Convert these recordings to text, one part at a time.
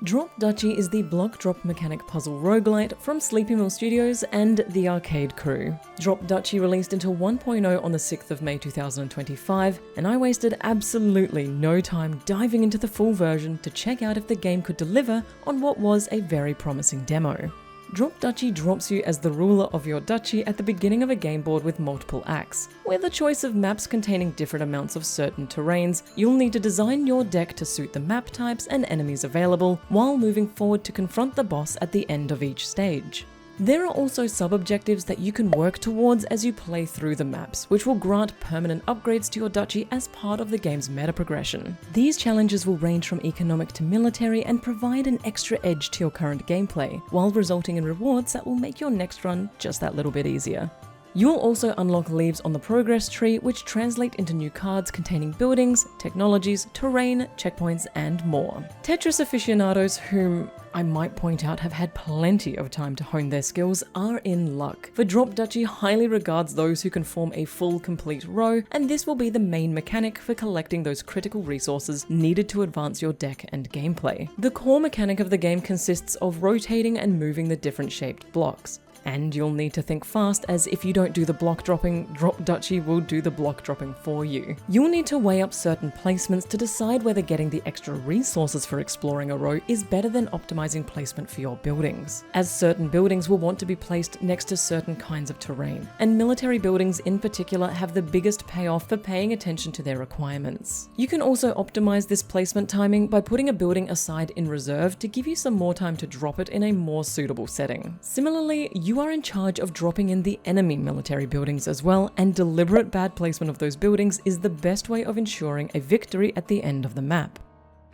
Drop Duchy is the block drop mechanic puzzle roguelite from Sleepy Mill Studios and the Arcade Crew. Drop Duchy released into 1.0 on the 6th of May 2025, and I wasted absolutely no time diving into the full version to check out if the game could deliver on what was a very promising demo. Drop Duchy drops you as the ruler of your duchy at the beginning of a game board with multiple acts. With a choice of maps containing different amounts of certain terrains, you'll need to design your deck to suit the map types and enemies available, while moving forward to confront the boss at the end of each stage. There are also sub-objectives that you can work towards as you play through the maps, which will grant permanent upgrades to your duchy as part of the game's meta progression. These challenges will range from economic to military and provide an extra edge to your current gameplay, while resulting in rewards that will make your next run just that little bit easier. You'll also unlock leaves on the progress tree, which translate into new cards containing buildings, technologies, terrain, checkpoints, and more. Tetris aficionados, whom I might point out have had plenty of time to hone their skills, are in luck, for Drop Duchy highly regards those who can form a full complete row, and this will be the main mechanic for collecting those critical resources needed to advance your deck and gameplay. The core mechanic of the game consists of rotating and moving the different shaped blocks. And you'll need to think fast, as if you don't do the block dropping, Drop Duchy will do the block dropping for you. You'll need to weigh up certain placements to decide whether getting the extra resources for exploring a row is better than optimizing placement for your buildings, as certain buildings will want to be placed next to certain kinds of terrain, and military buildings in particular have the biggest payoff for paying attention to their requirements. You can also optimize this placement timing by putting a building aside in reserve to give you some more time to drop it in a more suitable setting. Similarly, you are in charge of dropping in the enemy military buildings as well, and deliberate bad placement of those buildings is the best way of ensuring a victory at the end of the map.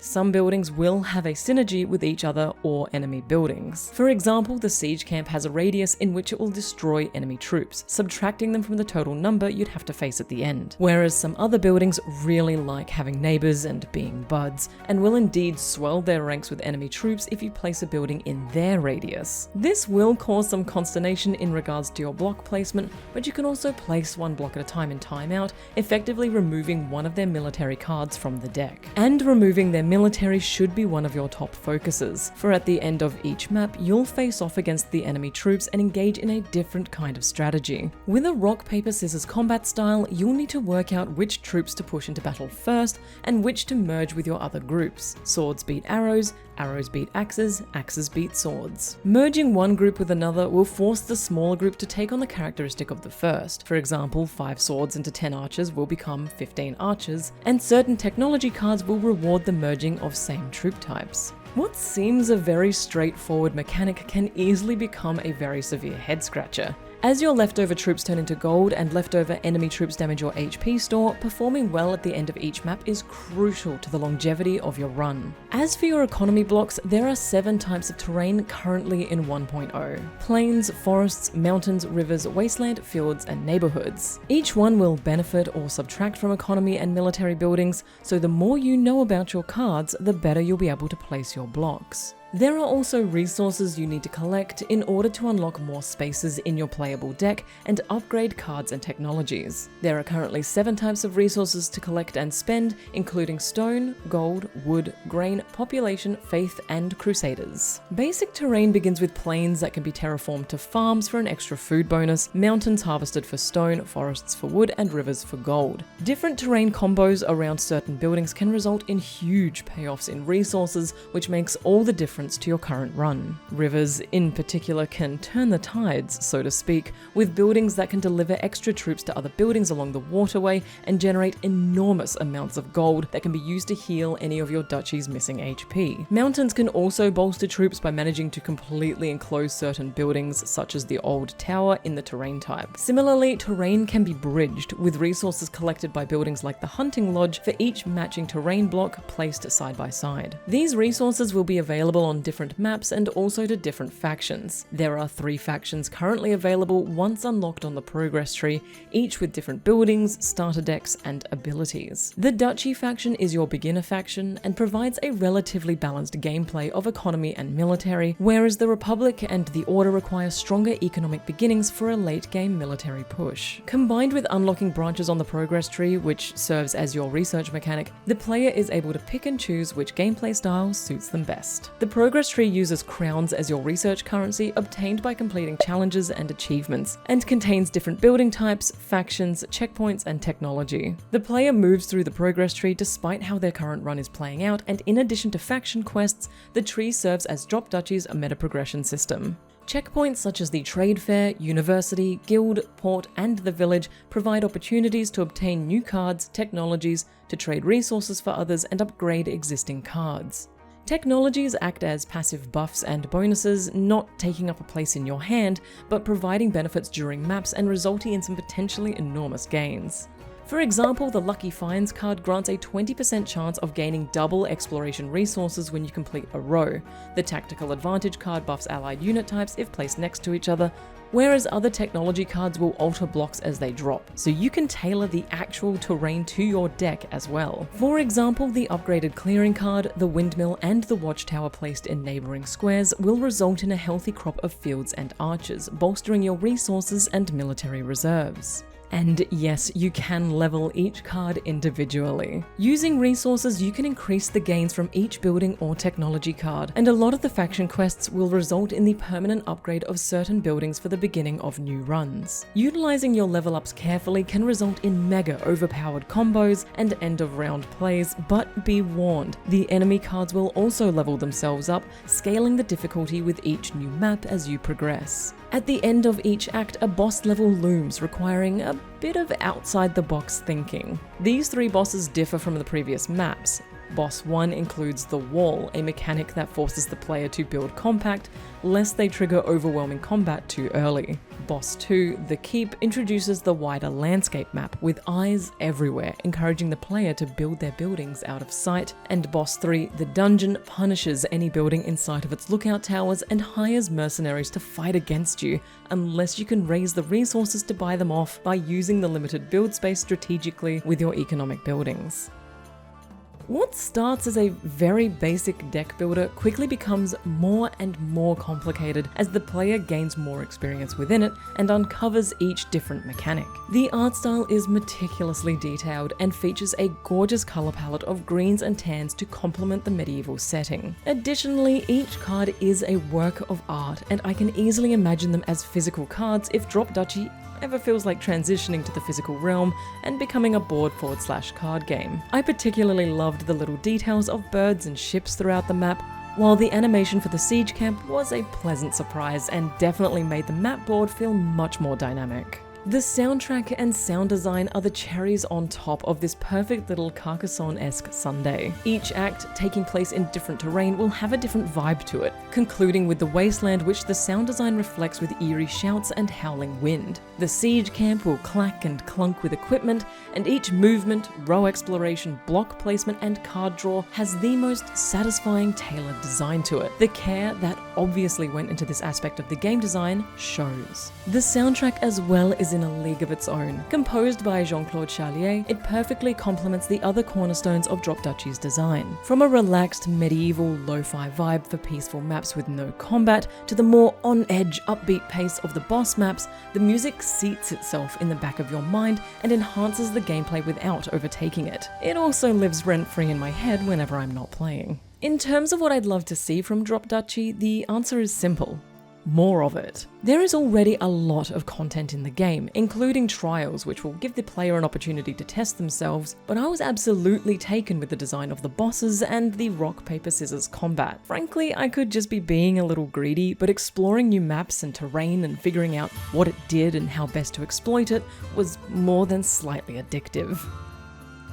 Some buildings will have a synergy with each other or enemy buildings. For example, the siege camp has a radius in which it will destroy enemy troops, subtracting them from the total number you'd have to face at the end. Whereas some other buildings really like having neighbors and being buds, and will indeed swell their ranks with enemy troops if you place a building in their radius. This will cause some consternation in regards to your block placement, but you can also place one block at a time in timeout, effectively removing one of their military cards from the deck. And removing their military should be one of your top focuses, for at the end of each map, you'll face off against the enemy troops and engage in a different kind of strategy. With a rock, paper, scissors combat style, you'll need to work out which troops to push into battle first, and which to merge with your other groups. Swords beat arrows, arrows beat axes, axes beat swords. Merging one group with another will force the smaller group to take on the characteristic of the first. For example, 5 swords into 10 archers will become 15 archers, and certain technology cards will reward the merging of same troop types. What seems a very straightforward mechanic can easily become a very severe head scratcher. As your leftover troops turn into gold and leftover enemy troops damage your HP store, performing well at the end of each map is crucial to the longevity of your run. As for your economy blocks, there are 7 types of terrain currently in 1.0. Plains, forests, mountains, rivers, wasteland, fields, and neighborhoods. Each one will benefit or subtract from economy and military buildings, so the more you know about your cards, the better you'll be able to place your blocks. There are also resources you need to collect in order to unlock more spaces in your playable deck and upgrade cards and technologies. There are currently 7 types of resources to collect and spend, including stone, gold, wood, grain, population, faith, and crusaders. Basic terrain begins with plains that can be terraformed to farms for an extra food bonus, mountains harvested for stone, forests for wood, and rivers for gold. Different terrain combos around certain buildings can result in huge payoffs in resources, which makes all the difference to your current run. Rivers, in particular, can turn the tides, so to speak, with buildings that can deliver extra troops to other buildings along the waterway and generate enormous amounts of gold that can be used to heal any of your duchy's missing HP. Mountains can also bolster troops by managing to completely enclose certain buildings, such as the old tower in the terrain type. Similarly, terrain can be bridged, with resources collected by buildings like the hunting lodge for each matching terrain block placed side by side. These resources will be available on different maps and also to different factions. There are 3 factions currently available once unlocked on the progress tree, each with different buildings, starter decks, and abilities. The Duchy faction is your beginner faction and provides a relatively balanced gameplay of economy and military, whereas the Republic and the Order require stronger economic beginnings for a late-game military push. Combined with unlocking branches on the progress tree, which serves as your research mechanic, the player is able to pick and choose which gameplay style suits them best. The progress tree uses crowns as your research currency obtained by completing challenges and achievements, and contains different building types, factions, checkpoints, and technology. The player moves through the progress tree despite how their current run is playing out, and in addition to faction quests, the tree serves as Drop Duchy's meta progression system. Checkpoints such as the trade fair, university, guild, port, and the village provide opportunities to obtain new cards, technologies, to trade resources for others, and upgrade existing cards. Technologies act as passive buffs and bonuses, not taking up a place in your hand, but providing benefits during maps and resulting in some potentially enormous gains. For example, the Lucky Finds card grants a 20% chance of gaining double exploration resources when you complete a row. The Tactical Advantage card buffs allied unit types if placed next to each other, whereas other technology cards will alter blocks as they drop, so you can tailor the actual terrain to your deck as well. For example, the upgraded Clearing card, the Windmill, and the Watchtower placed in neighbouring squares will result in a healthy crop of fields and archers, bolstering your resources and military reserves. And yes, you can level each card individually. Using resources, you can increase the gains from each building or technology card, and a lot of the faction quests will result in the permanent upgrade of certain buildings for the beginning of new runs. Utilizing your level ups carefully can result in mega overpowered combos and end of round plays, but be warned, the enemy cards will also level themselves up, scaling the difficulty with each new map as you progress. At the end of each act, a boss level looms, requiring a bit of outside-the-box thinking. These 3 bosses differ from the previous maps. Boss 1 includes the Wall, a mechanic that forces the player to build compact, lest they trigger overwhelming combat too early. Boss 2, the Keep, introduces the wider landscape map, with eyes everywhere, encouraging the player to build their buildings out of sight. And Boss 3, the Dungeon, punishes any building in sight of its lookout towers and hires mercenaries to fight against you, unless you can raise the resources to buy them off by using the limited build space strategically with your economic buildings. What starts as a very basic deck builder quickly becomes more and more complicated as the player gains more experience within it and uncovers each different mechanic. The art style is meticulously detailed and features a gorgeous color palette of greens and tans to complement the medieval setting. Additionally, each card is a work of art, and I can easily imagine them as physical cards if Drop Duchy ever feels like transitioning to the physical realm and becoming a board/card game. I particularly loved the little details of birds and ships throughout the map, while the animation for the siege camp was a pleasant surprise and definitely made the map board feel much more dynamic. The soundtrack and sound design are the cherries on top of this perfect little Carcassonne-esque sundae. Each act, taking place in different terrain, will have a different vibe to it, concluding with the wasteland, which the sound design reflects with eerie shouts and howling wind. The siege camp will clack and clunk with equipment, and each movement, row exploration, block placement, and card draw has the most satisfying tailored design to it. The care that obviously went into this aspect of the game design shows. The soundtrack as well is in a league of its own. Composed by Jean-Claude Charlier, it perfectly complements the other cornerstones of Drop Duchy's design. From a relaxed medieval lo-fi vibe for peaceful maps with no combat, to the more on-edge upbeat pace of the boss maps, the music seats itself in the back of your mind and enhances the gameplay without overtaking it. It also lives rent-free in my head whenever I'm not playing. In terms of what I'd love to see from Drop Duchy, the answer is simple. More of it. There is already a lot of content in the game, including trials which will give the player an opportunity to test themselves, but I was absolutely taken with the design of the bosses and the rock, paper, scissors combat. Frankly, I could just be being a little greedy, but exploring new maps and terrain and figuring out what it did and how best to exploit it was more than slightly addictive.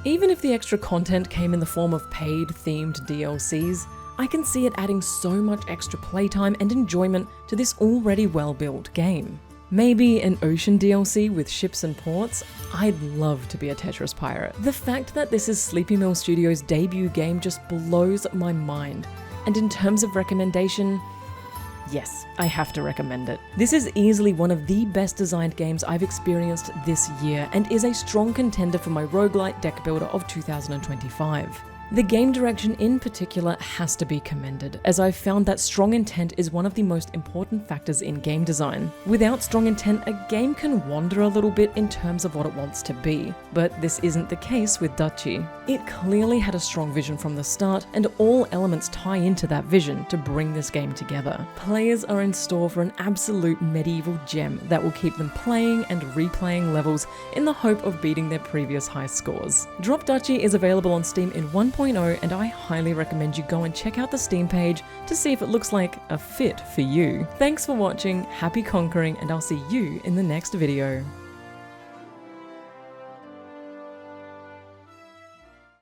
Even if the extra content came in the form of paid themed DLCs, I can see it adding so much extra playtime and enjoyment to this already well-built game. Maybe an ocean DLC with ships and ports? I'd love to be a Tetris pirate. The fact that this is Sleepy Mill Studios' debut game just blows my mind. And in terms of recommendation, yes, I have to recommend it. This is easily one of the best designed games I've experienced this year and is a strong contender for my roguelite deck builder of 2025. The game direction in particular has to be commended, as I've found that strong intent is one of the most important factors in game design. Without strong intent, a game can wander a little bit in terms of what it wants to be, but this isn't the case with Duchy. It clearly had a strong vision from the start, and all elements tie into that vision to bring this game together. Players are in store for an absolute medieval gem that will keep them playing and replaying levels in the hope of beating their previous high scores. Drop Duchy is available on Steam in 1.0, and I highly recommend you go and check out the Steam page to see if it looks like a fit for you. Thanks for watching, happy conquering, and I'll see you in the next video.